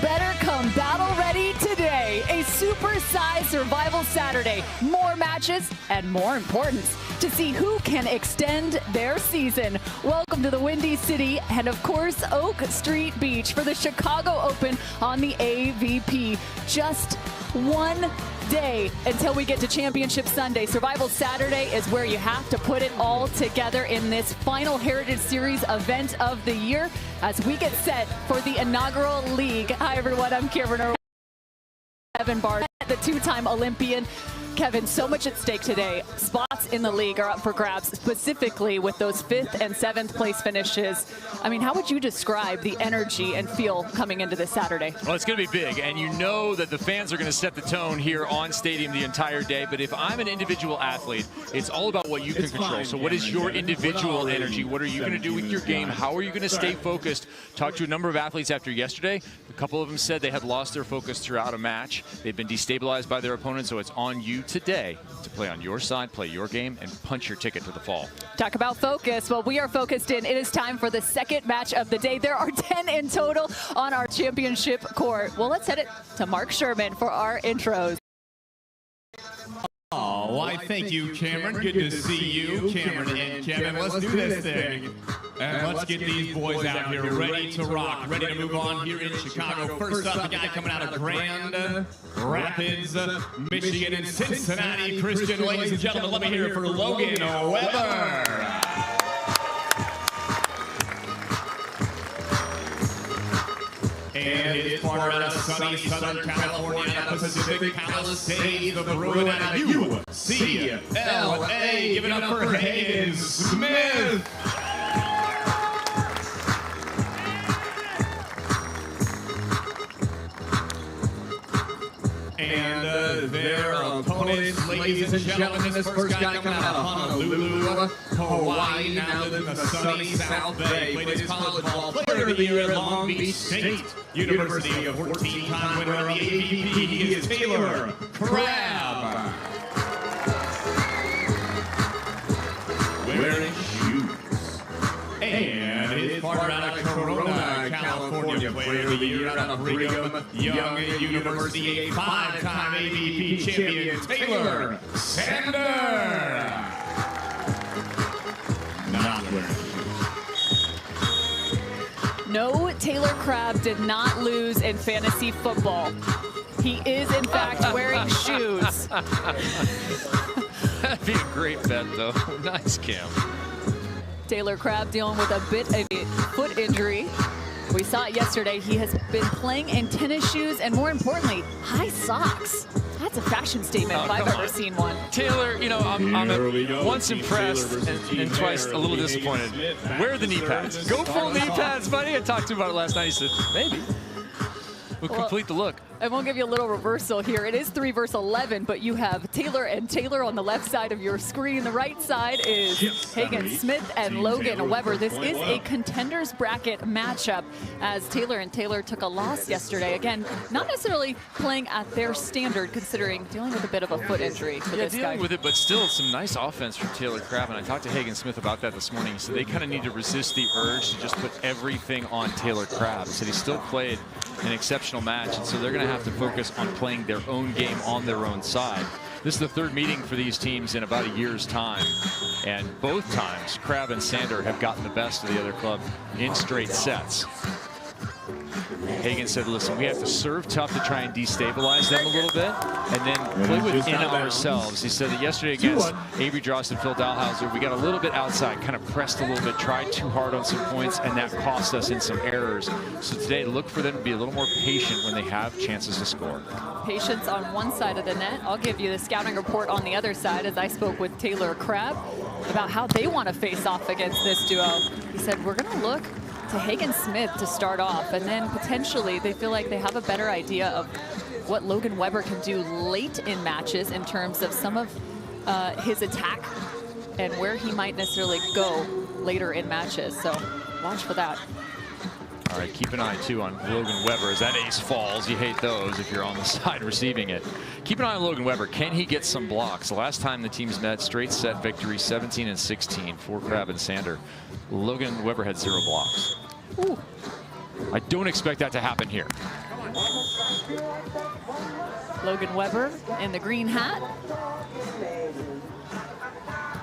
better come battle ready today. A super-sized survival Saturday. More matches and more importance to see who can extend their season. Welcome to the Windy City and of course Oak Street Beach for the Chicago Open on the AVP. Just one day until we get to Championship Sunday. Survival Saturday is where you have to put it all together in this final Heritage Series event of the year as we get set for the inaugural league. Hi everyone, I'm Cameron. Kevin Bard, the two-time Olympian. Kevin, so much at stake today. Spots in the league are up for grabs, specifically with those 5th and 7th place finishes. I mean, how would you describe the energy and feel coming into this Saturday? Well, it's going to be big, and you know that the fans are going to set the tone here on Stadium the entire day. But if I'm an individual athlete, it's all about what you can control. So what is your individual energy? What are you going to do with your game? How are you going to stay focused? Talked to a number of athletes after yesterday. A couple of them said they had lost their focus throughout a match. They've been destabilized by their opponent, so it's on you today to play on your side, play your game, and punch your ticket to the fall. Talk about focus. Well, we are focused in. It is time for the second match of the day. There are 10 in total on our championship court. Well, let's head it to Mark Sherman for our intros. Oh, why thank you, Cameron. Good to see you, Cameron and Kevin. Let's do this thing. And let's get these boys out here ready to rock, ready to move on here in Chicago. First up, the guy coming out of Grand Rapids, Michigan, and Cincinnati Christian. Ladies and gentlemen, let me hear it for Logan Weber. And it's partner out of sunny Southern California, out of Pacific Palisades, the Bruin out of UCLA. Give it up for Hagen Smith. And their opponents, ladies and gentlemen, this first guy coming out of Honolulu, Hawaii, now lives in the sunny South Bay. Played his college ball player of the year at Long Beach State University. A 14-time winner of the AVP. He is Taylor Crabb. Wearing shoes. And his partner out of Corona, California, player of the year out of Brigham Young University, a 5-time AVP champion, Taylor Sander. Not wearing shoes. No, Taylor Crabb did not lose in fantasy football. He is, in fact, wearing shoes. That'd be a great bet, though. Nice, Cam. Taylor Crabb dealing with a bit of a foot injury. We saw it yesterday. He has been playing in tennis shoes and, more importantly, high socks. That's a fashion statement if I've ever seen one. Taylor, you know, I'm once impressed and twice a little disappointed. Wear the knee pads. Go full knee pads, buddy. I talked to him about it last night. He said, maybe. We'll complete the look. And we'll give you a little reversal here. It is 3 versus 11, but you have Taylor and Taylor on the left side of your screen. The right side is Hagen Smith and Logan Weber. This is a contenders bracket matchup as Taylor and Taylor took a loss yesterday. Again, not necessarily playing at their standard, considering dealing with a bit of a foot injury for this guy. Dealing with it, but still some nice offense from Taylor Crabb. And I talked to Hagen Smith about that this morning. He said they kind of need to resist the urge to just put everything on Taylor Crabb. He said he still played an exceptional match, and so they're going to have to focus on playing their own game on their own side. This is the 3rd meeting for these teams in about a year's time, and both times Crabb and Sander have gotten the best of the other club in straight sets. Hagen said, listen, we have to serve tough to try and destabilize them a little bit and then play within ourselves. He said that yesterday against Avery Drost and Phil Dahlhauser, we got a little bit outside, kind of pressed a little bit, tried too hard on some points, and that cost us in some errors. So today, look for them to be a little more patient when they have chances to score. Patience on one side of the net. I'll give you the scouting report on the other side as I spoke with Taylor Crabb about how they want to face off against this duo. He said, we're going to look to Hagen Smith to start off, and then potentially they feel like they have a better idea of what Logan Weber can do late in matches in terms of some of his attack and where he might necessarily go later in matches. So watch for that. All right, keep an eye, too, on Logan Weber. As that ace falls, you hate those if you're on the side receiving it. Keep an eye on Logan Weber. Can he get some blocks? The last time the teams met, straight set victory, 17 and 16 for Crabb and Sander. Logan Weber had 0 blocks. Ooh. I don't expect that to happen here. Logan Weber in the green hat.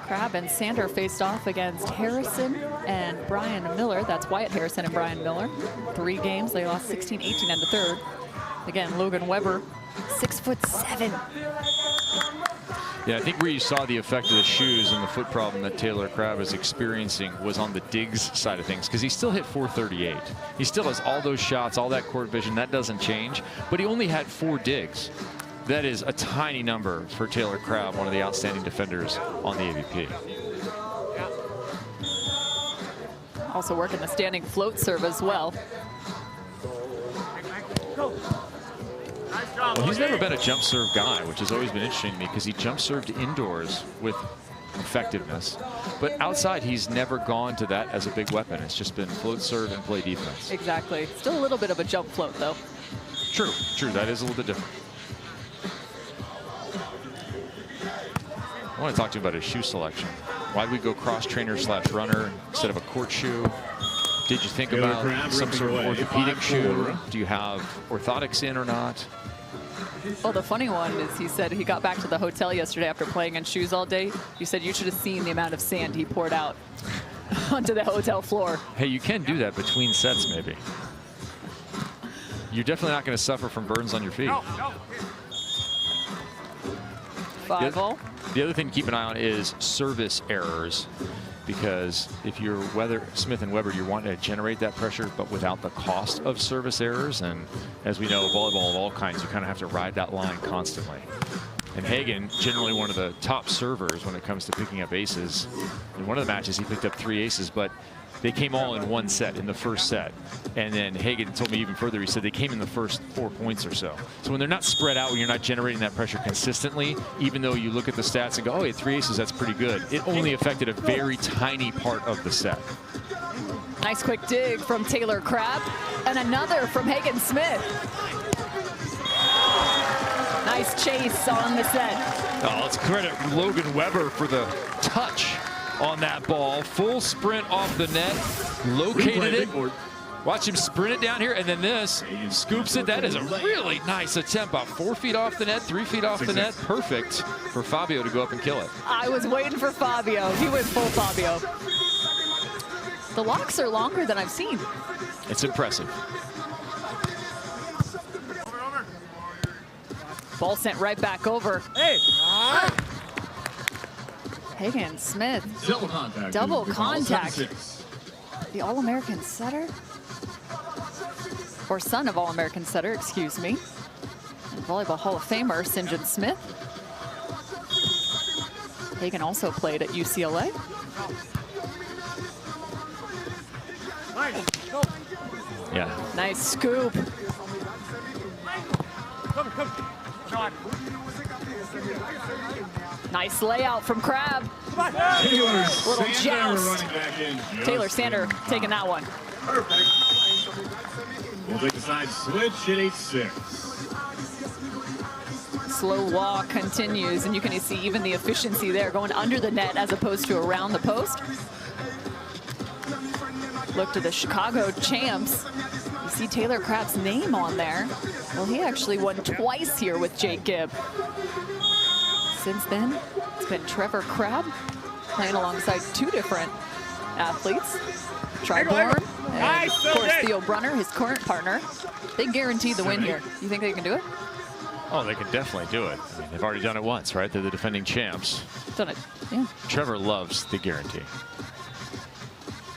Crabb and Sander faced off against Harrison and Brian Miller. That's Wyatt Harrison and Brian Miller. 3 games, they lost 16-18 in the third. Again, Logan Weber, 6'7". Yeah, I think where you saw the effect of the shoes and the foot problem that Taylor Crabb is experiencing was on the digs side of things, because he still hit 438. He still has all those shots, all that court vision. That doesn't change, but he only had 4 digs. That is a tiny number for Taylor Crabb, one of the outstanding defenders on the AVP. Also working the standing float serve as well. Well, he's never been a jump serve guy, which has always been interesting to me, because he jump served indoors with effectiveness. But outside, he's never gone to that as a big weapon. It's just been float serve and play defense. Exactly. Still a little bit of a jump float, though. True, true. That is a little bit different. I want to talk to you about his shoe selection. Why did we go cross trainer / runner instead of a court shoe? Did you think about some sort of orthopedic shoe? Do you have orthotics in or not? Well, the funny one is he said he got back to the hotel yesterday after playing in shoes all day. He said you should have seen the amount of sand he poured out onto the hotel floor. Hey, you can do that between sets, maybe. You're definitely not going to suffer from burns on your feet. No. 5-0. The other thing to keep an eye on is service errors, because if you're Smith and Weber, you're wanting to generate that pressure, but without the cost of service errors. And as we know, volleyball of all kinds, you kind of have to ride that line constantly. And Hagen, generally one of the top servers when it comes to picking up aces. In one of the matches, he picked up 3 aces, but they came all in one set, in the first set. And then Hagen told me even further, he said they came in the first 4 points or so. So when they're not spread out, when you're not generating that pressure consistently, even though you look at the stats and go, oh, he had 3 aces, that's pretty good. It only affected a very tiny part of the set. Nice quick dig from Taylor Crabb, and another from Hagen Smith. Nice chase on the set. Oh, let's credit Logan Weber for the touch on that ball. Full sprint off the net, located it. Watch him sprint it down here, and then this scoops it. That is a really nice attempt. About 4 feet off the net, 3 feet off the net. Perfect for Fabio to go up and kill it. I was waiting for Fabio. He went full Fabio. The locks are longer than I've seen. It's impressive. Ball sent right back over. Hey! Hagen Smith. Double contact. The All-American setter? Or son of All-American setter, excuse me. And Volleyball Hall of Famer, St. John Smith. Hagen also played at UCLA. Yeah. Nice scoop. Nice layout from Crabb. Little joust. Taylor Sander taking that one. Perfect. We'll take the side switch at 8-6. Slow walk continues, and you can see even the efficiency there, going under the net as opposed to around the post. Look to the Chicago champs. You see Taylor Crabb's name on there. Well, he actually won twice here with Jake Gibb. Since then, it's been Trevor Crabb playing alongside 2 different athletes. Triborn, and of course Theo Brunner, his current partner. They guaranteed the win here. You think they can do it? Oh, they can definitely do it. I mean, they've already done it once, right? They're the defending champs. Done it, yeah. Trevor loves the guarantee.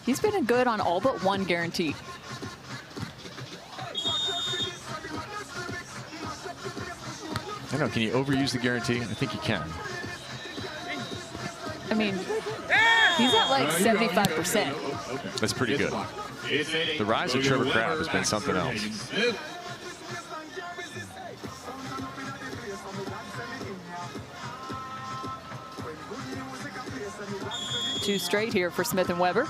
He's been good on all but 1 guarantee. I don't know, can you overuse the guarantee? I think you can. I mean, he's at like 75%. That's pretty good. The rise of Trevor Crabb has been something else. 2 straight here for Smith and Weber.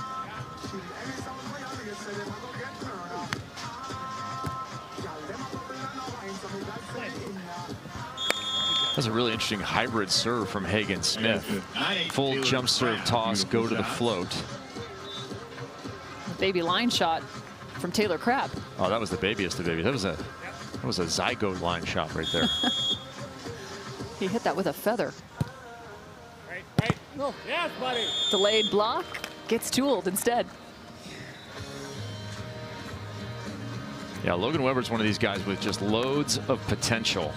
That's a really interesting hybrid serve from Hagen Smith. Full jump serve toss, go to the float. Baby line shot from Taylor Crabb. Oh, that was the babiest of babies. That That was a zygote line shot right there. He hit that with a feather. Right. No. Yes, buddy. Delayed block, gets tooled instead. Yeah, Logan Webber's one of these guys with just loads of potential.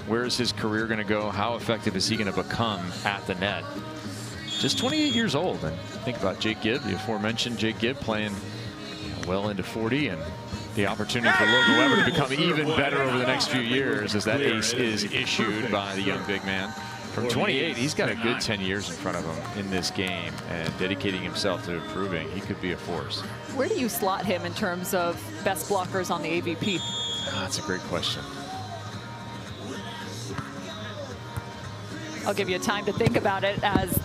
Where is his career going to go? How effective is he going to become at the net? Just 28 years old. And think about Jake Gibb, the aforementioned Jake Gibb, playing well into 40, and the opportunity for Logan Webber to become even better over the next few years as that ace is issued by the young big man. From 28, he's got a good 10 years in front of him in this game, and dedicating himself to improving. He could be a force. Where do you slot him in terms of best blockers on the AVP? That's a great question. I'll give you time to think about it as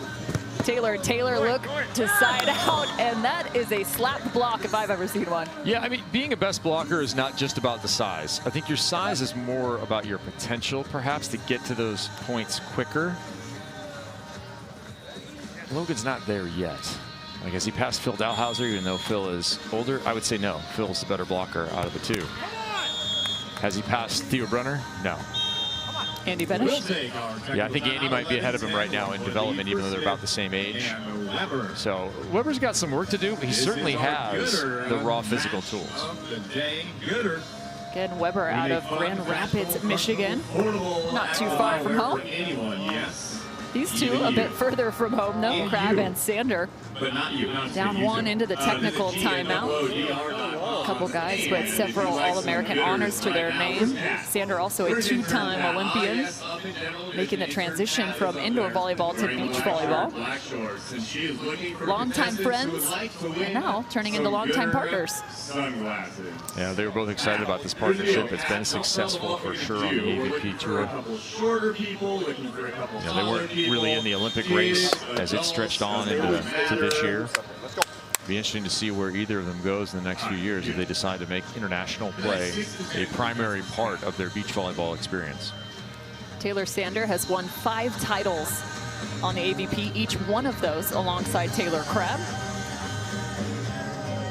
Taylor look to side out, and that is a slap block if I've ever seen one. Yeah, I mean, being a best blocker is not just about the size. I think your size is more about your potential, perhaps, to get to those points quicker. Logan's not there yet. Like, has he passed Phil Dalhouser, even though Phil is older? I would say no. Phil's the better blocker out of the two. Has he passed Theo Brunner? No. Andy Benish? Yeah, I think Andy might be ahead of him right now in development, even though they're about the same age. So Webber's got some work to do, but he certainly has the raw physical tools. Again, Webber out of Grand Rapids, Michigan. Not too far from home. These two a bit further from home, though. Crabb and Sander down one into the technical timeout. A couple guys with several All-American honors to their name. Sander also a two-time Olympian, making the transition from indoor volleyball to beach volleyball. Longtime friends, and now turning into longtime partners. Yeah, they were both excited about this partnership. It's been successful for sure on the AVP tour. Yeah, they weren't really in the Olympic race as it stretched on into this year. Be interesting to see where either of them goes in the next few years if they decide to make international play a primary part of their beach volleyball experience. Taylor Sander has won 5 titles on the AVP, each one of those alongside Taylor Crabb,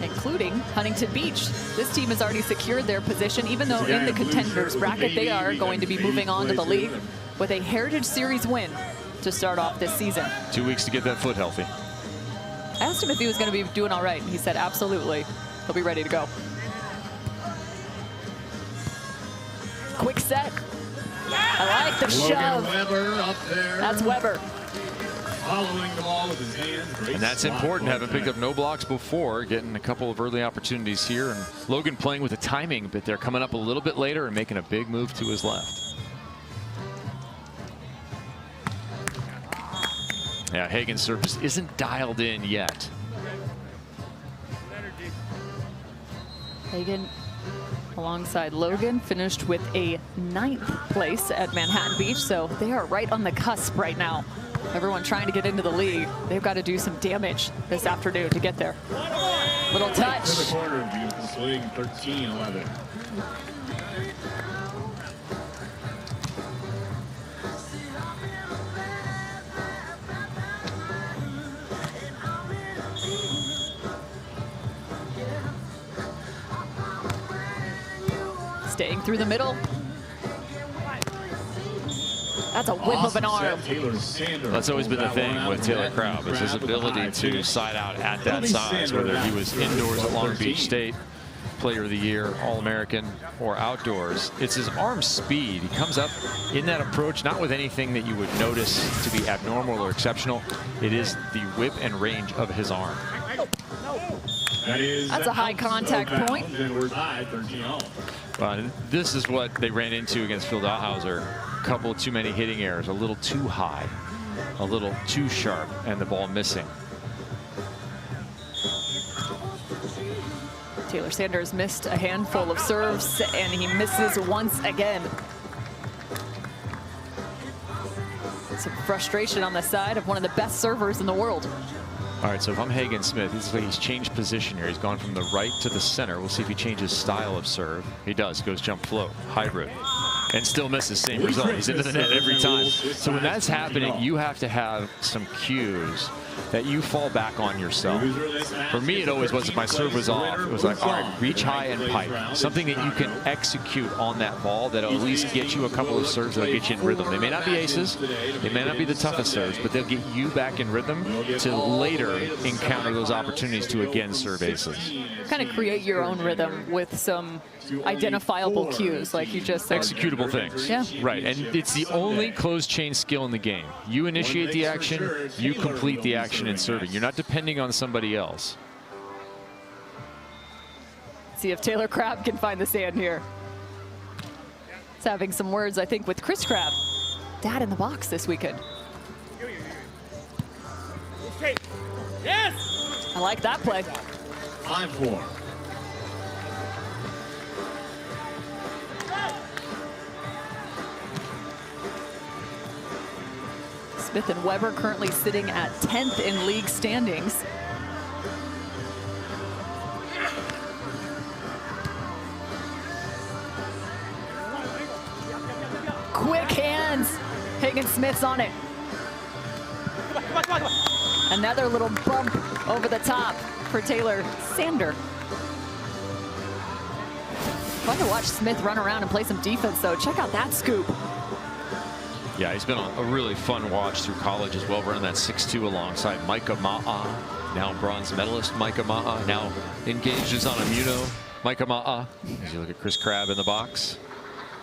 including Huntington Beach. This team has already secured their position, even though in the contenders bracket they are going to be moving on to the league with a Heritage Series win to start off this season. 2 weeks to get that foot healthy. I asked him if he was going to be doing all right, and he said absolutely. He'll be ready to go. Quick set. I like the shove. Webber up there. That's Webber. Following the ball with his hands. And that's important, having picked up no blocks before, getting a couple of early opportunities here. And Logan playing with the timing bit there, coming up a little bit later and making a big move to his left. Yeah, Hagen's service isn't dialed in yet. Hagen alongside Logan finished with a 9th place at Manhattan Beach, so they are right on the cusp right now. Everyone trying to get into the league, they've got to do some damage this afternoon to get there. Little touch. To the corner, beautiful swing, 13-11. Staying through the middle. That's a whip of an arm. That's always been the thing with Taylor Crabb, is his ability to side out at that size, whether he was indoors at Long Beach State, Player of the Year, All-American, or outdoors. It's his arm speed. He comes up in that approach, not with anything that you would notice to be abnormal or exceptional. It is the whip and range of his arm. That's a high contact point. This is what they ran into against Phil Dalhouser. A couple too many hitting errors, a little too high, a little too sharp, and the ball missing. Taylor Sanders missed a handful of serves, and he misses once again. Some frustration on the side of one of the best servers in the world. All right, so if I'm Hagen Smith, he's changed position here. He's gone from the right to the center. We'll see if he changes style of serve. He does, goes jump float, hybrid, and still misses, same result. He's into the net every time. So when that's happening, you have to have some cues that you fall back on yourself. For me, it always was if my serve was off, it was like, all right, reach high and pipe. Something that you can execute on that ball that'll at least get you a couple of serves that'll get you in rhythm. They may not be aces, they may not be the toughest serves, but they'll get you back in rhythm to later encounter those opportunities to again serve aces. Kind of create your own rhythm with some identifiable cues, like you just said. Executable things. Yeah. Right, and it's the only closed chain skill in the game. You initiate the action, you complete the action in serving. You're not depending on somebody else. See if Taylor Crabb can find the sand here. He's having some words, I think, with Chris Crabb. Dad in the box this weekend. Yes! I like that play. 5-4. Smith and Weber currently sitting at 10th in league standings. Quick hands. Hagen Smith's on it. Another little bump over the top for Taylor Sander. Fun to watch Smith run around and play some defense, though. Check out that scoop. Yeah, he's been a really fun watch through college as well, running that 6'2" alongside Micah Ma'a, now bronze medalist Micah Ma'a, now engages on Immuno Micah Ma'a. As you look at Chris Crabb in the box.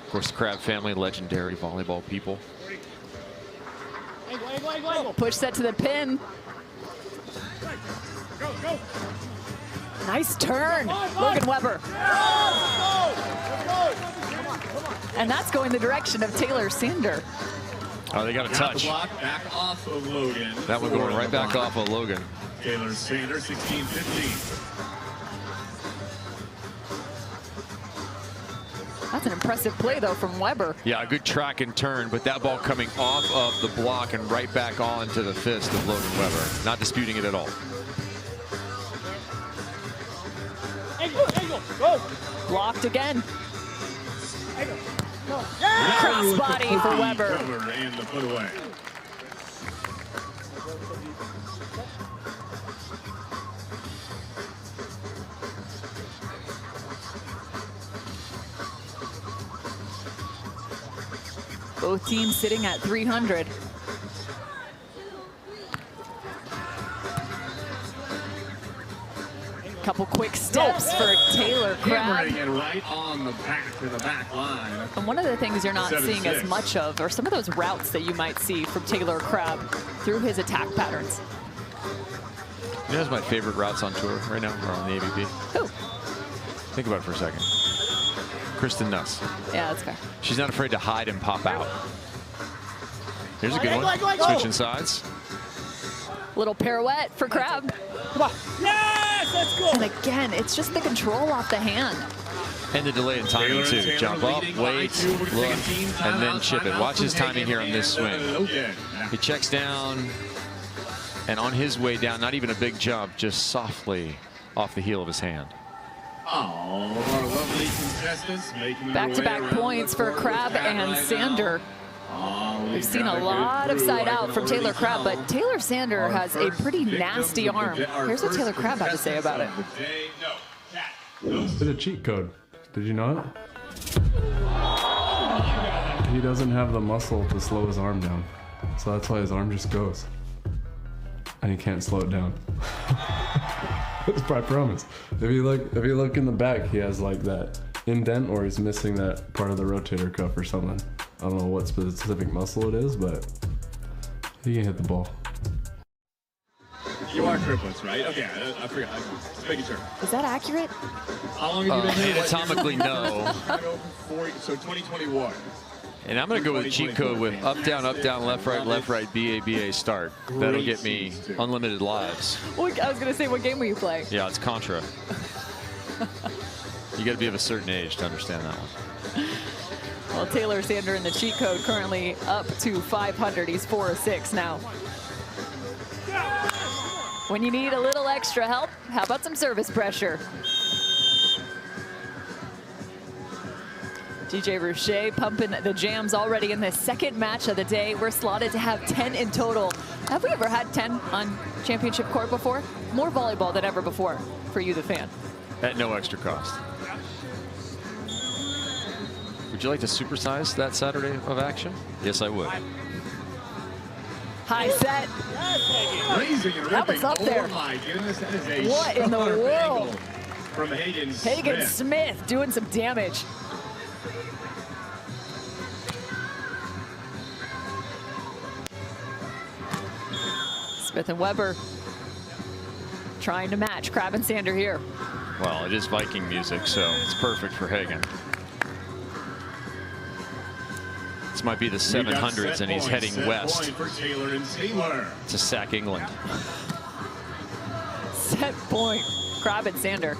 Of course, the Crabb family, legendary volleyball people. Push set to the pin. Nice turn, Logan Weber. And that's going the direction of Taylor Sander. Oh, they got a touch. Back off of Logan. That one going right back off of Logan. Taylor Sander, 16-15. That's an impressive play, though, from Weber. Yeah, a good track and turn, but that ball coming off of the block and right back onto the fist of Logan Weber. Not disputing it at all. Blocked again. Crossbody for Weber. And the put away. Both teams sitting at 300. Couple quick steps for Taylor Crabb. And right on the back line. And one of the things you're not seeing as much of are some of those routes that you might see from Taylor Crabb through his attack patterns. You know who's my favorite routes on tour right now, or on the AVP? Who? Think about it for a second. Kristen Nuss. Yeah, that's fair. She's not afraid to hide and pop out. Here's a good one. Switching sides. Little pirouette for Crabb. Come on. Yes, let's go. And again, it's just the control off the hand. And the delay in timing too. Jump up, wait, look, and then chip it. Watch his timing here on this swing. He checks down, and on his way down, not even a big jump, just softly off the heel of his hand. Oh, our lovely contestants making Back-to-back points for Crabb and Sander. We've seen a lot of side out from Taylor Crabb, but Taylor Sander has a pretty nasty arm. Here's what Taylor Crabb had to say about it. It's a cheat code. Did you know it? He doesn't have the muscle to slow his arm down. So that's why his arm just goes. And he can't slow it down. I promise. If you look in the back, he has like that indent, or he's missing that part of the rotator cuff or something. I don't know what specific muscle it is, but he can hit the ball. You are triplets, right? Okay, I forgot. Just making sure. Is that accurate? How long have you been here? Anatomically, no. So 2021. And I'm going to go with cheat code with up, down, left, right, BA, BA, start. That'll get me unlimited lives. I was going to say, what game were you playing? Yeah, it's Contra. You got to be of a certain age to understand that one. Well, Taylor Sander in the cheat code currently up to 500. He's 4 of 6 now. When you need a little extra help, how about some service pressure? DJ Rouchet pumping the jams already in the second match of the day. We're slotted to have 10 in total. Have we ever had 10 on championship court before? More volleyball than ever before for you, the fan. At no extra cost. Would you like to supersize that Saturday of action? Yes, I would. High set. That was up there. Oh my goodness, that is a What in the sharp world? angle from Hagen Hagen Smith doing some damage. Smith and Weber trying to match Crabb and Sander here. Well, it is Viking music, so it's perfect for Hagen. This might be the 700s, and he's heading west to sack England. Set point, Crabb and Sander.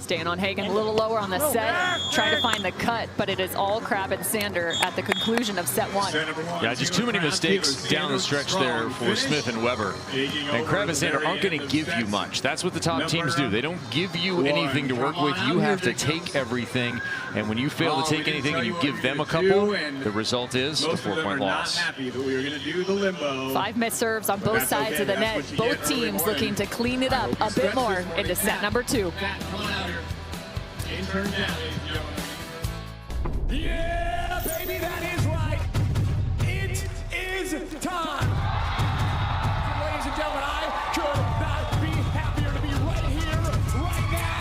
Staying on Hagen, a little lower on the set, trying to find the cut, but it is all Crabb and Sander at the conclusion of set one. Yeah, just too many mistakes down the stretch there for Smith and Weber. And Crabb and Sander aren't going to give you much. That's what the top teams do. They don't give you anything to work with. You have to take everything. And when you fail to take anything and you give them a couple, the result is a 4-point loss. 5 missed serves on both sides of the net. Both teams looking to clean it up a bit more into set number 2. Yeah, baby, that is right. It is time. Ladies and gentlemen, I could not be happier to be right here, right now.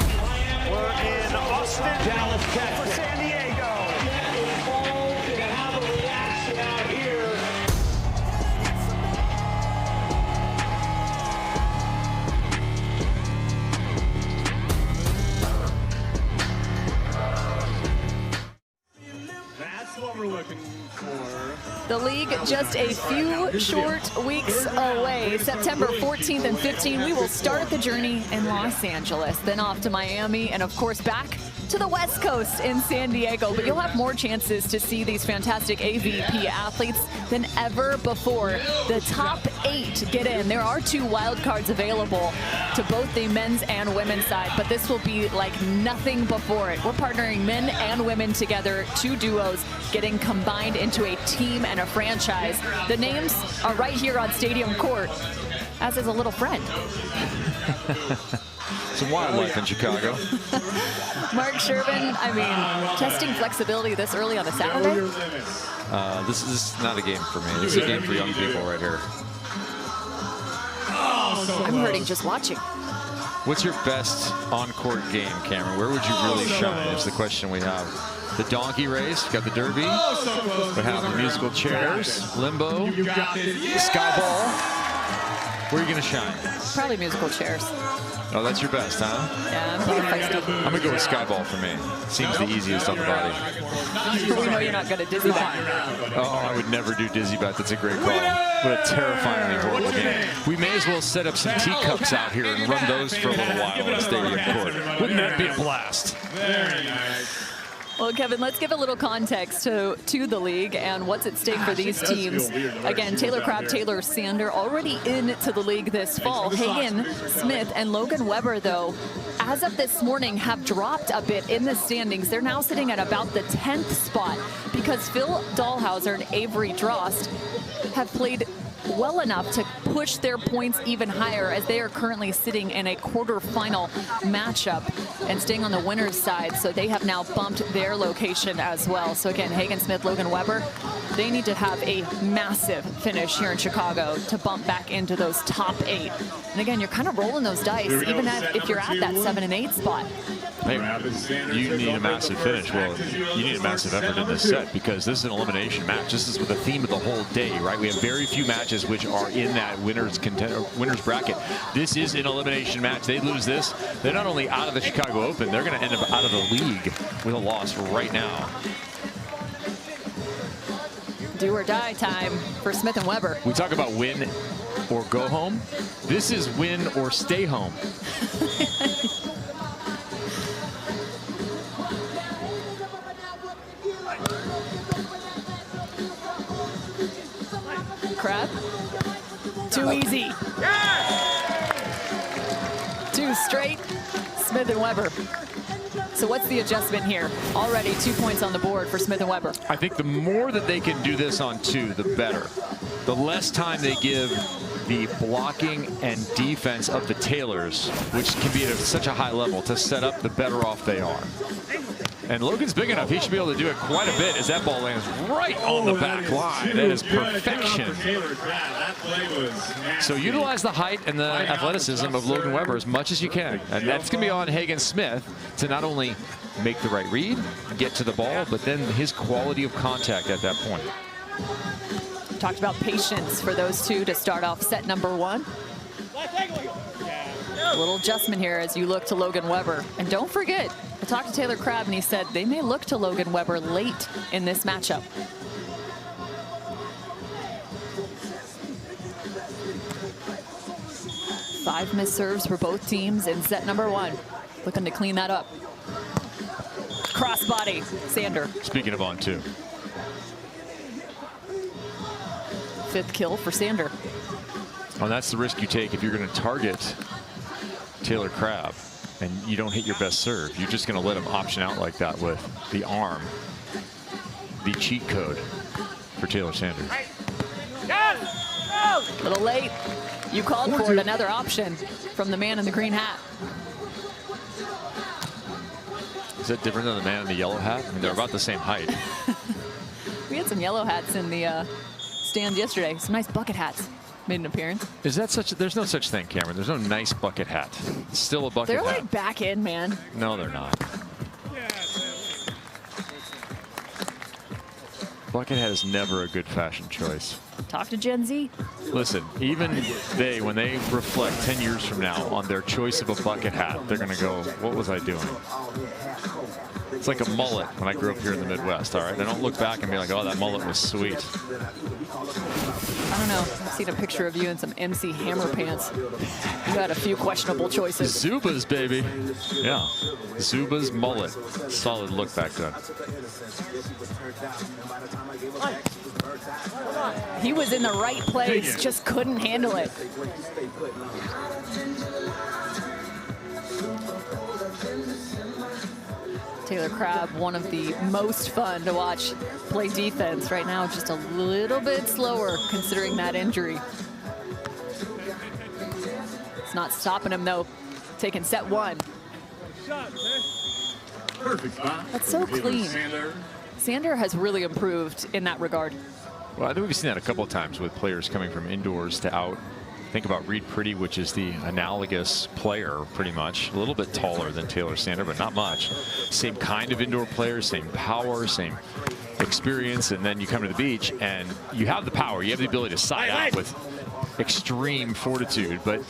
We're in Austin, Dallas, Texas, for San Diego. Get involved and have a reaction out here. The league just a few short weeks away. September 14th and 15th, we will start the journey in Los Angeles, then off to Miami, and of course back to the West Coast in San Diego. But you'll have more chances to see these fantastic AVP athletes than ever before. The top 8 get in. There are 2 wild cards available to both the men's and women's side, but this will be like nothing before it. We're partnering men and women together, 2 duos getting combined into a team and a franchise. The names are right here on Stadium Court, as is a little friend. Some wildlife in Chicago. Mark Shervin, I mean, testing flexibility this early on a Saturday? This is not a game for me. This is a game for young people right here. I'm hurting just watching. What's your best on-court game, Cameron? Where would you really shine is the question we have. The donkey race, got the derby. We have the musical chairs, limbo, the sky ball. Where are you going to shine? Probably musical chairs. Oh, that's your best, huh? Yeah, I'm being feisty. I'm going to go with sky ball for me. Seems the easiest on the body. We know you're not going to dizzy bat. Oh, I would never do dizzy bat. That's a great call. What a terrifyingly horrible game. We may as well set up some teacups out here and run those for a little while in Stadium Court. Wouldn't that be a blast? Very nice. Well, Kevin, let's give a little context to the league and what's at stake for these teams. Again, Taylor Crabb, Taylor Sander already into the league this fall. Hagen Smith and Logan Weber, though, as of this morning, have dropped a bit in the standings. They're now sitting at about the 10th spot because Phil Dahlhauser and Avery Drost have played well enough to push their points even higher, as they are currently sitting in a quarterfinal matchup and staying on the winner's side. So they have now bumped their location as well. So again, Hagen Smith, Logan Weber, they need to have a massive finish here in Chicago to bump back into those top 8. And again, you're kind of rolling those dice, even if you're at that 7 and 8 spot. Hey, you need a massive finish. Well, you need a massive effort in this set because this is an elimination match. This is the theme of the whole day, right? We have very few matches which are in that winner's bracket. This is an elimination match. They lose this, they're not only out of the Chicago Open, they're going to end up out of the league with a loss right now. Do or die time for Smith and Weber. We talk about win or go home. This is win or stay home. Crabb, too easy. 2 straight, Smith and Weber. So what's the adjustment here? Already 2 points on the board for Smith and Weber. I think the more that they can do this on 2, the better. The less time they give the blocking and defense of the Taylors, which can be at such a high level, to set up, the better off they are. And Logan's big enough. He should be able to do it quite a bit as that ball lands right on the back line. That is perfection. So utilize the height and the athleticism of Logan Weber as much as you can. And that's going to be on Hagen Smith to not only make the right read, get to the ball, but then his quality of contact at that point. Talked about patience for those two to start off set number 1. A little adjustment here as you look to Logan Weber. And don't forget, I talked to Taylor Crabb and he said they may look to Logan Weber late in this matchup. Five missed serves for both teams in set number 1. Looking to clean that up. Crossbody, Sander. Speaking of on 2. 5th kill for Sander. Well, that's the risk you take if you're going to target Taylor Crabb and you don't hit your best serve. You're just going to let him option out like that with the arm, the cheat code for Taylor Sanders. A little late. You called for it. Another option from the man in the green hat. Is that different than the man in the yellow hat? I mean, they're about the same height. We had some yellow hats in the stand yesterday. Some nice bucket hats made an appearance. Is that such? There's no such thing, Cameron. There's no nice bucket hat. It's still a bucket hat. They're like back in, man. No, they're not. Bucket hat is never a good fashion choice. Talk to Gen Z. Listen, even they, when they reflect 10 years from now on their choice of a bucket hat, they're going to go, what was I doing? It's like a mullet when I grew up here in the Midwest, all right? I don't look back and be like, oh, that mullet was sweet. I don't know. I've seen a picture of you in some MC Hammer pants. You had a few questionable choices. Zubas, baby. Yeah. Zubas mullet. Solid look back then. He was in the right place, just couldn't handle it. Taylor Crabb, one of the most fun to watch play defense right now, just a little bit slower considering that injury. It's not stopping him though, taking set 1. Perfect spot. That's so clean. Sander has really improved in that regard. Well, I think we've seen that a couple of times with players coming from indoors to out. Think about Reed Pretty, which is the analogous player, pretty much. A little bit taller than Taylor Sander, but not much. Same kind of indoor player, same power, same experience, and then you come to the beach and you have the power. You have the ability to side out with extreme fortitude, but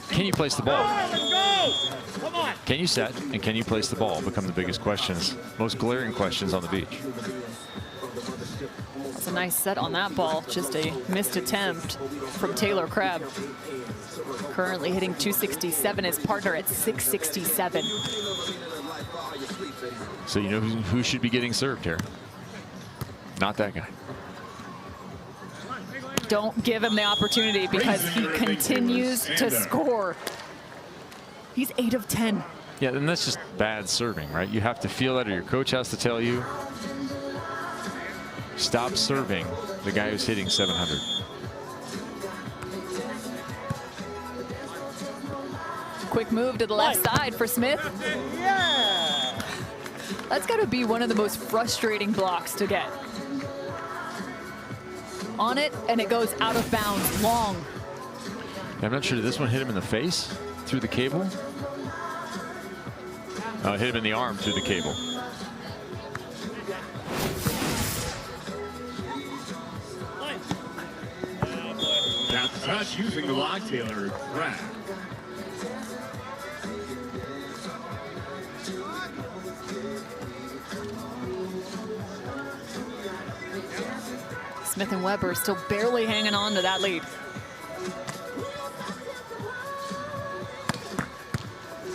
can you place the ball? Can you set and can you place the ball become the biggest questions, most glaring questions on the beach. That's a nice set on that ball. Just a missed attempt from Taylor Crabb. Currently hitting 267, his partner at 667. So you know who should be getting served here? Not that guy. Don't give him the opportunity because he continues to score. He's 8 of 10. Yeah, and that's just bad serving, right? You have to feel that, or your coach has to tell you, stop serving the guy who's hitting 700. Quick move to the left side for Smith. That's got to be one of the most frustrating blocks to get. On it, and it goes out of bounds, long. I'm not sure, did this one hit him in the face through the cable? It hit him in the arm through the cable. Now touch using the block, Taylor Crabb. Smith and Weber still barely hanging on to that lead.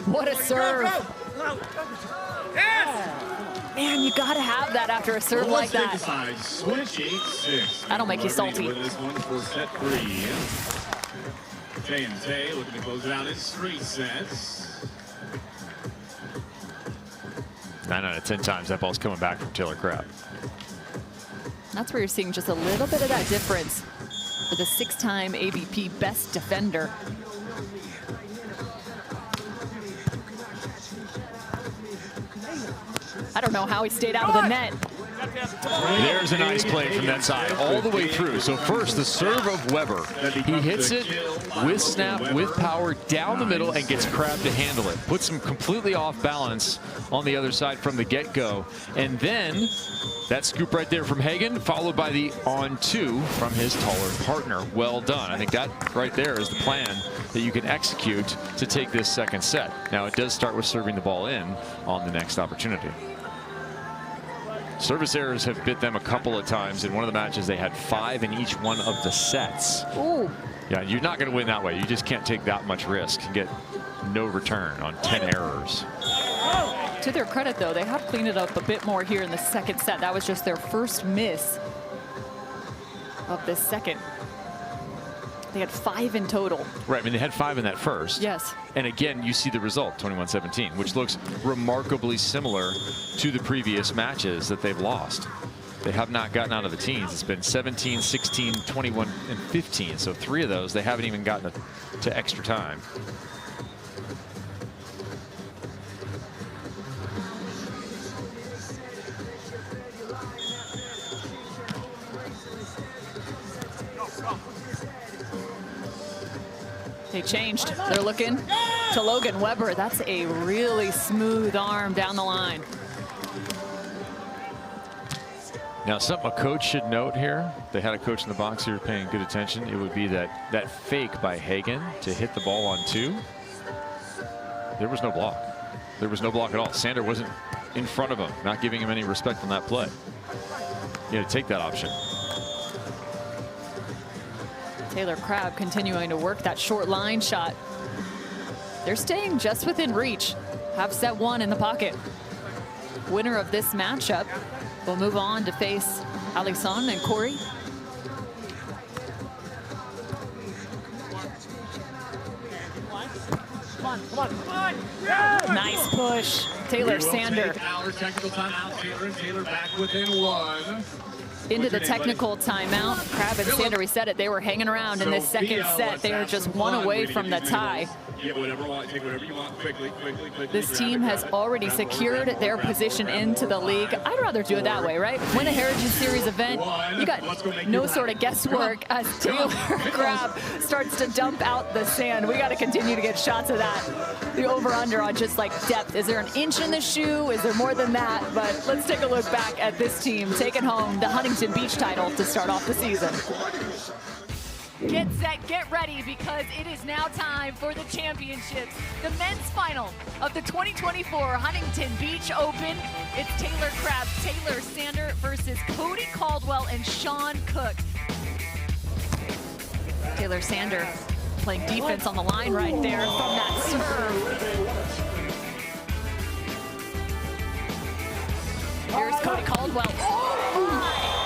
What a serve. Man, you gotta have that after a serve like that. Switch 8-6. That'll make you salty. With this one for set 3. J&J looking to close it out in 3 sets. 9 out of 10 times that ball's coming back from Taylor Crabb. That's where you're seeing just a little bit of that difference for the 6-time AVP best defender. I don't know how he stayed out of the net. There's a nice play from that side, all the way through. So first, the serve of Weber. He hits it with snap, with power, down the middle, and gets Crabb to handle it. Puts him completely off balance on the other side from the get-go. And then that scoop right there from Hagen, followed by the on-2 from his taller partner. Well done. I think that right there is the plan that you can execute to take this second set. Now, it does start with serving the ball in on the next opportunity. Service errors have bit them a couple of times. In one of the matches, they had 5 in each one of the sets. Ooh. Yeah, you're not going to win that way. You just can't take that much risk and get no return on 10 errors. To their credit, though, they have cleaned it up a bit more here in the second set. That was just their first miss of this second. They had 5 in total. Right, I mean, they had 5 in that first. Yes. And again, you see the result, 21-17, which looks remarkably similar to the previous matches that they've lost. They have not gotten out of the teens. It's been 17, 16, 21, and 15. So 3 of those, they haven't even gotten to extra time. They changed. They're looking to Logan. Weber. That's a really smooth arm down the line. Now, something a coach should note here, they had a coach in the box here paying good attention. It would be that fake by Hagen to hit the ball on 2. There was no block. There was no block at all. Sander wasn't in front of him, not giving him any respect on that play. You had to take that option. Taylor Crabb continuing to work that short line shot. They're staying just within reach. Have set 1 in the pocket. Winner of this matchup will move on to face Alexandre and Corey. Nice push. Taylor Sander. Our technical timeout. Taylor back within 1. Into the technical timeout. Crabb and Sander, we said it, they were hanging around in this second set. They are just 1 away from the tie. Take whatever you want quickly. This team has already secured their position into the league. I'd rather do it that way, right? Win a Heritage Series event. You got no sort of guesswork as Taylor Crabb starts to dump out the sand. We got to continue to get shots of that. The over-under on just like depth. Is there an inch in the shoe? Is there more than that? But let's take a look back at this team taking home the Huntington Beach title to start off the season. Get set, get ready, because it is now time for the championships. The men's final of the 2024 Huntington Beach Open. It's Taylor Crabb, Taylor Sander versus Cody Caldwell and Sean Cook. Taylor Sander playing defense on the line right there from that serve. Here's Cody Caldwell. Oh my!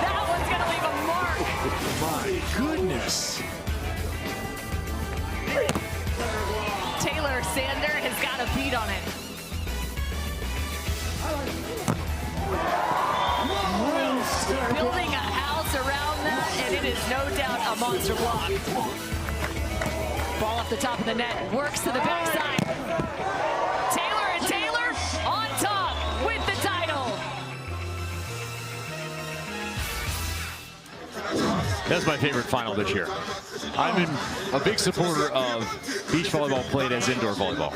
That one's gonna leave a mark. My goodness. Taylor Sander has got a beat on it. Building a house around that, and it is no doubt a monster block. Ball off the top of the net, works to the backside. Taylor and Taylor on top with the title. That's my favorite final this year. I'm a big supporter of beach volleyball played as indoor volleyball.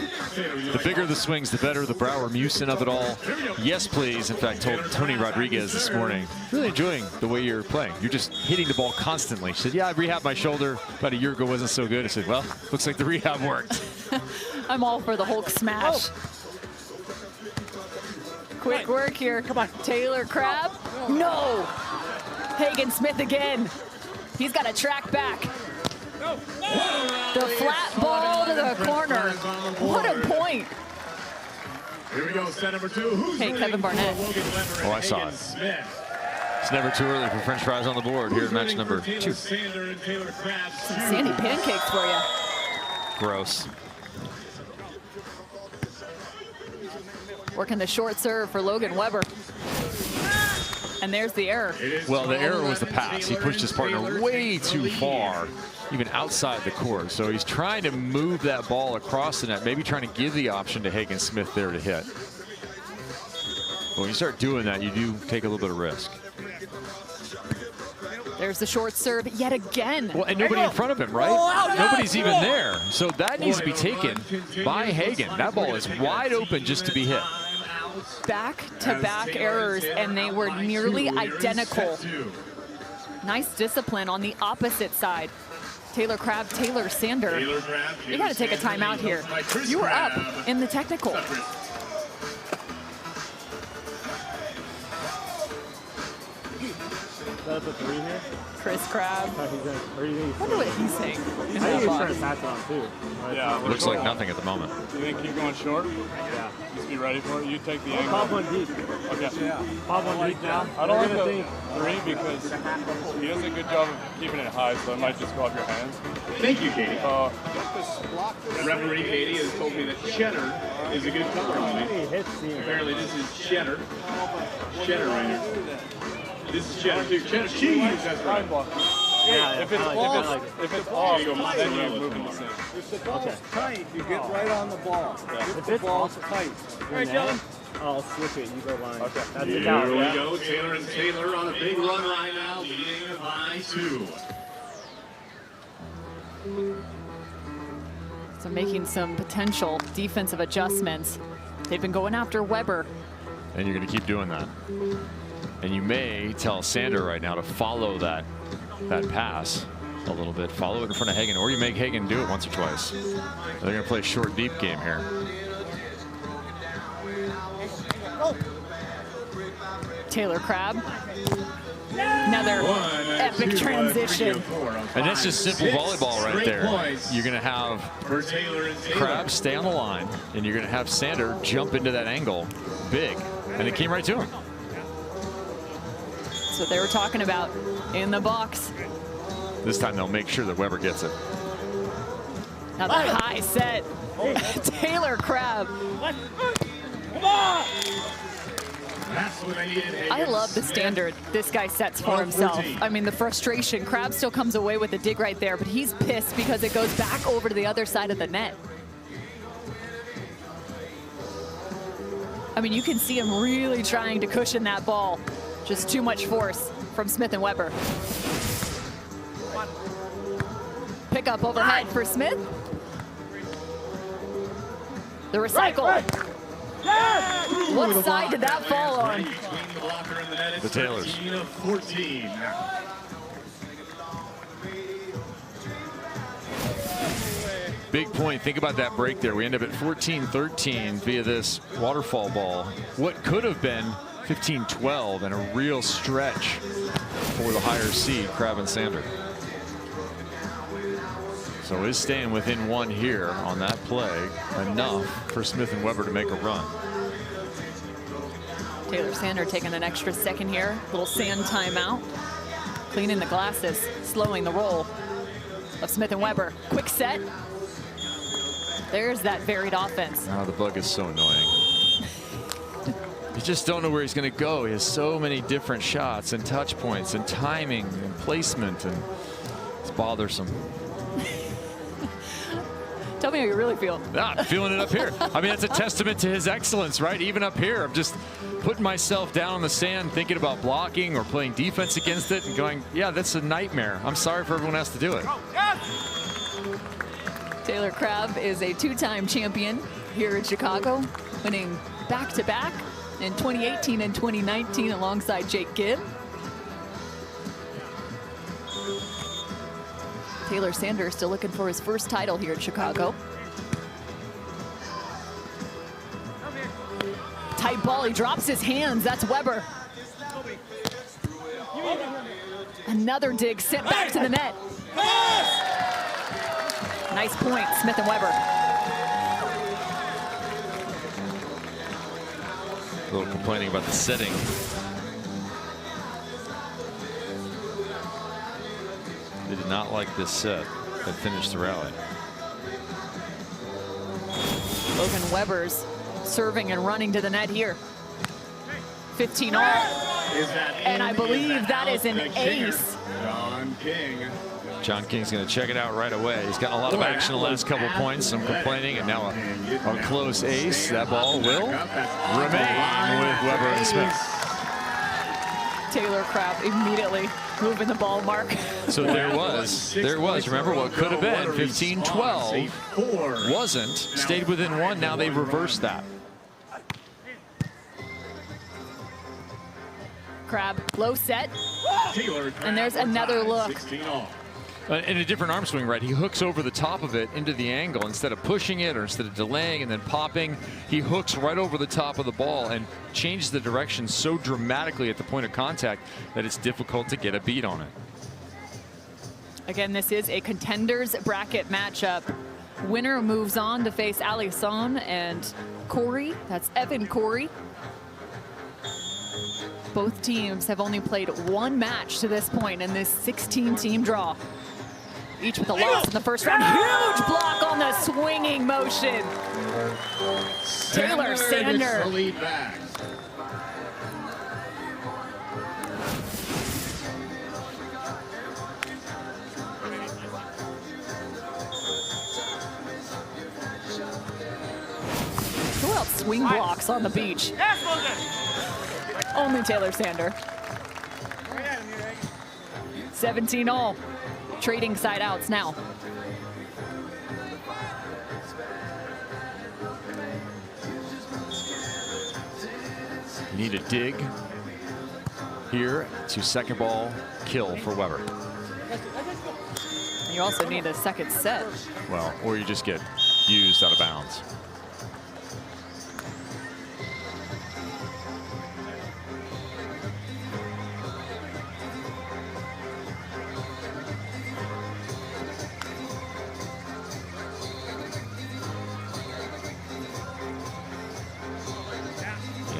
The bigger the swings, the better. The Brower Musin of it all. Yes, please. In fact, told Tony Rodriguez this morning, really enjoying the way you're playing. You're just hitting the ball constantly. She said, yeah, I rehabbed my shoulder about a year ago, wasn't so good. I said, well, looks like the rehab worked. I'm all for the Hulk smash. Quick work here. Come on. Taylor Crabb. No. Hagen Smith again. He's got to track back. The flat ball to the corner. What a point. Here we go, set number 2. Hey, Kevin Barnett. Oh, I saw it. It's never too early for French fries on the board. Here's match number 2. Some sandy pancakes for you. Gross. Working the short serve for Logan Weber. And there's the error. Well, the error was the pass. He pushed his partner way too far, even outside the court. So he's trying to move that ball across the net, maybe trying to give the option to Hagen Smith there to hit. But when you start doing that, you do take a little bit of risk. There's the short serve yet again. Well, and nobody in front of him, right? Nobody's even there. So that needs to be taken by Hagen. That ball is wide open just to be hit. Back-to-back errors, and they were nearly identical. Nice discipline on the opposite side. Taylor Crabb, Taylor Sander. You got to take a timeout here. You were up in the technical. That's a 3 here. Chris Crabb. I wonder what he's saying. think he's trying to pass it on too. Yeah. Looks like nothing at the moment. You think keep going short? Yeah. Just be ready for it. You take the angle. Pop one deep. Okay. Pop one deep now. I don't You're like gonna the 3 because he does a good job of keeping it high, so it might just go off your hands. Thank you, Katie. Referee Katie has told me that cheddar is a good color on me. He hits the Apparently this is cheddar. Cheddar right here. This is cheddar too. Cheddar cheese, that's right. Yeah, If it's off, then you're moving the same. If the ball's tight, you get right on the ball. If the ball's tight. All right, Dylan. I'll switch it. You go line. Okay. That's the Here count. we Yeah. go. Taylor and Taylor on a big run right now, leading by 2. So making some potential defensive adjustments. They've been going after Weber. And you're going to keep doing that. And you may tell Sander right now to follow that pass a little bit. Follow it in front of Hagen, or you make Hagen do it once or twice. They're going to play a short, deep game here. Taylor Crabb. Another epic transition. And that's just simple volleyball right there. You're going to have For Taylor and Taylor. Crabb stay on the line, and you're going to have Sander jump into that angle big. And it came right to him. That's what they were talking about in the box. This time they'll make sure that Weber gets it. Now the high set. Taylor Crabb. That's what I needed. I love the standard this guy sets for himself. I mean, the frustration. Crabb still comes away with the dig right there, but he's pissed because it goes back over to the other side of the net. I mean, you can see him really trying to cushion that ball. Just too much force from Smith and Weber. Pick up overhead for Smith. The recycle. What side did that fall on? Between the blocker and the net, it's The Taylors. 13-14. Big point. Think about that break there. We end up at 14-13 via this waterfall ball. What could have been 15-12 and a real stretch for the higher seed, Crabb and Sander. So is staying within 1 here on that play enough for Smith and Weber to make a run. Taylor Sander taking an extra second here. Little sand timeout. Cleaning the glasses, slowing the roll of Smith and Weber. Quick set. There's that varied offense. Oh, the bug is so annoying. You just don't know where he's going to go. He has so many different shots and touch points and timing and placement, and it's bothersome. Tell me how you really feel. I'm feeling it up here. I mean, that's a testament to his excellence, right? Even up here, I'm just putting myself down on the sand, thinking about blocking or playing defense against it and going, yeah, that's a nightmare. I'm sorry for everyone who has to do it. Taylor Crabb is a 2-time champion here in Chicago, winning back-to-back in 2018 and 2019 alongside Jake Gibb. Taylor Sander still looking for his first title here in Chicago. Tight ball, he drops his hands. That's Weber. Another dig sent back to the net. Nice point, Smith and Weber. A little complaining about the setting. They did not like this set that finished the rally. Logan Weber's serving and running to the net here. 15 all. And I believe that is an ace. John King's going to check it out right away. He's gotten a lot of action the last couple points, some complaining, and now a close ace. That ball will remain with Weber and Smith. Taylor Crabb immediately moving the ball mark. So there was. Remember what could have been 15-12. Wasn't. Stayed within one. Now they've reversed that. Crabb, low set. And there's another look. In a different arm swing, right? He hooks over the top of it into the angle. Instead of pushing it or instead of delaying and then popping, he hooks right over the top of the ball and changes the direction so dramatically at the point of contact that it's difficult to get a beat on it. Again, this is a contenders bracket matchup. Winner moves on to face Alisson and Corey. That's Evan Corey. Both teams have only played one match to this point in this 16-team draw. Each with a loss in the first round. Huge block on the swinging motion. Taylor Sander. Who else swing blocks on the beach? Only Taylor Sander. 17 all. Trading side outs now. You need a dig here to second ball kill for Weber. You also need a second set. Well, or you just get used out of bounds.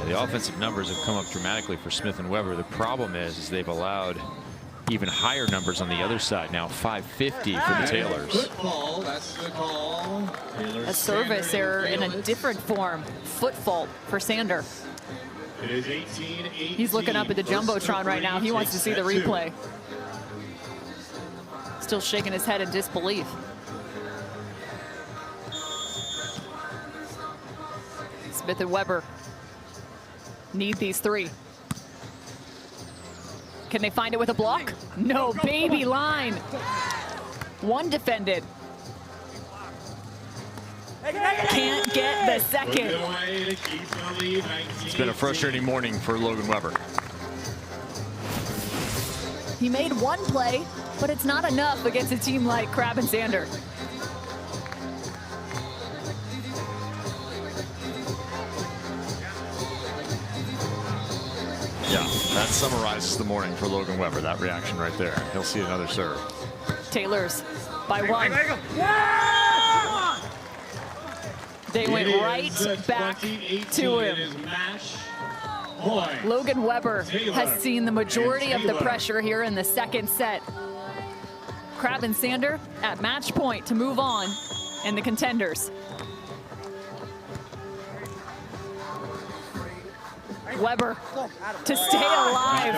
The offensive numbers have come up dramatically for Smith and Weber. The problem is they've allowed even higher numbers on the other side now. 550 for the Taylors. A service error in a different form. Foot fault for Sander. He's looking up at the Jumbotron right now. He wants to see the replay. Still shaking his head in disbelief. Smith and Weber need these three. Can they find it with a block? No, baby line. One defended. Can't get the second. It's been a frustrating morning for Logan Weber. He made one play, but it's not enough against a team like Crabb and Sander. Yeah, that summarizes the morning for Logan Weber, that reaction right there. He'll see another serve. Taylors by one. They went right back to him. Logan Weber has seen the majority of the pressure here in the second set. Crabb and Sander at match point to move on in the contenders. Weber to stay alive,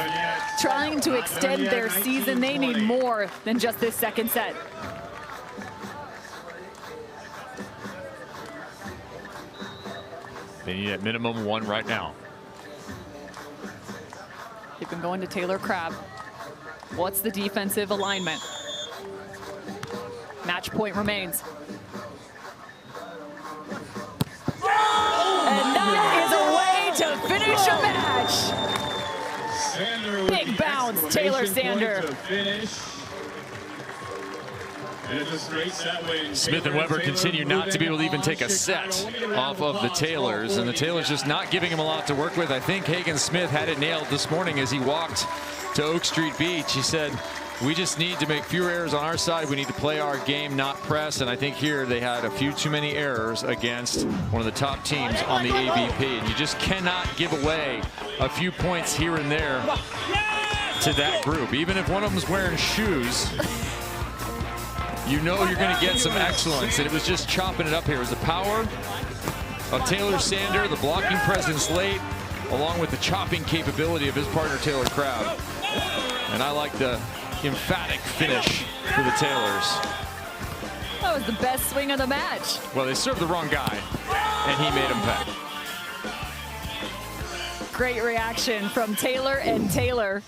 trying to extend their season. They need more than just this second set. They need at minimum one right now. They've been going to Taylor Crabb. What's the defensive alignment? Match point remains. And that is a way to finish a match. Big bounce, Taylor Sander. Smith and Weber continue not to be able to even take a set off of the Taylors, and the Taylors just not giving him a lot to work with. I think Hagen Smith had it nailed this morning as he walked to Oak Street Beach. He said, we just need to make fewer errors on our side. We need to play our game, not press. And I think here they had a few too many errors against one of the top teams on the AVP. And you just cannot give away a few points here and there to that group. Even if one of them's wearing shoes, you know you're going to get some excellence. And it was just chopping it up here. It was the power of Taylor Sander, the blocking presence late, along with the chopping capability of his partner Taylor Crabb. And I like the emphatic finish for the Taylors. That was the best swing of the match. Well, they served the wrong guy, and he made him pay. Great reaction from Taylor and Taylor.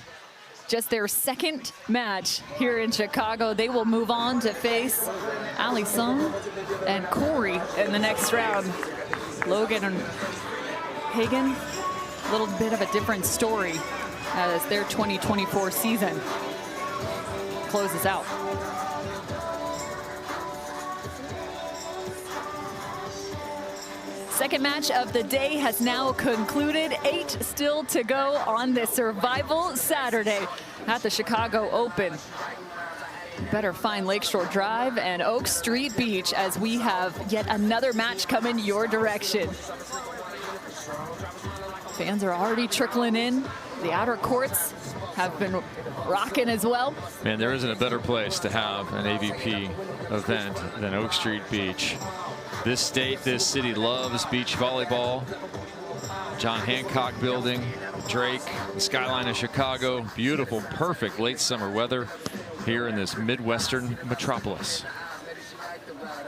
Just their second match here in Chicago. They will move on to face Allison and Corey in the next round. Logan and Hagen, a little bit of a different story as their 2024 season closes out. Second match of the day has now concluded. 8 still to go on this Survival Saturday at the Chicago Open. Better find Lakeshore Drive and Oak Street Beach as we have yet another match coming your direction. Fans are already trickling in. The outer courts have been rocking as well. Man, there isn't a better place to have an AVP event than Oak Street Beach. This state, this city loves beach volleyball. John Hancock Building, Drake, the skyline of Chicago. Beautiful, perfect late summer weather here in this Midwestern metropolis.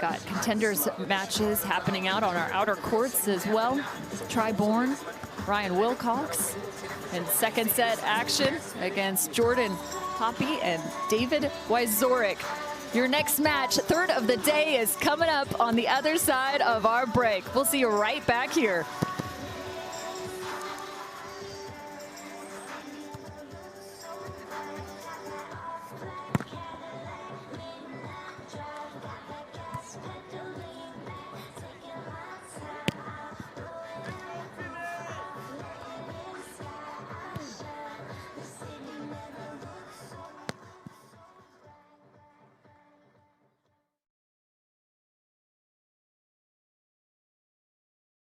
Got Contenders matches happening out on our outer courts as well. Tri-Bourne, Ryan Wilcox, and second set action against Jordan Hoppy and David Wyzorek. Your next match, third of the day, is coming up on the other side of our break. We'll see you right back here.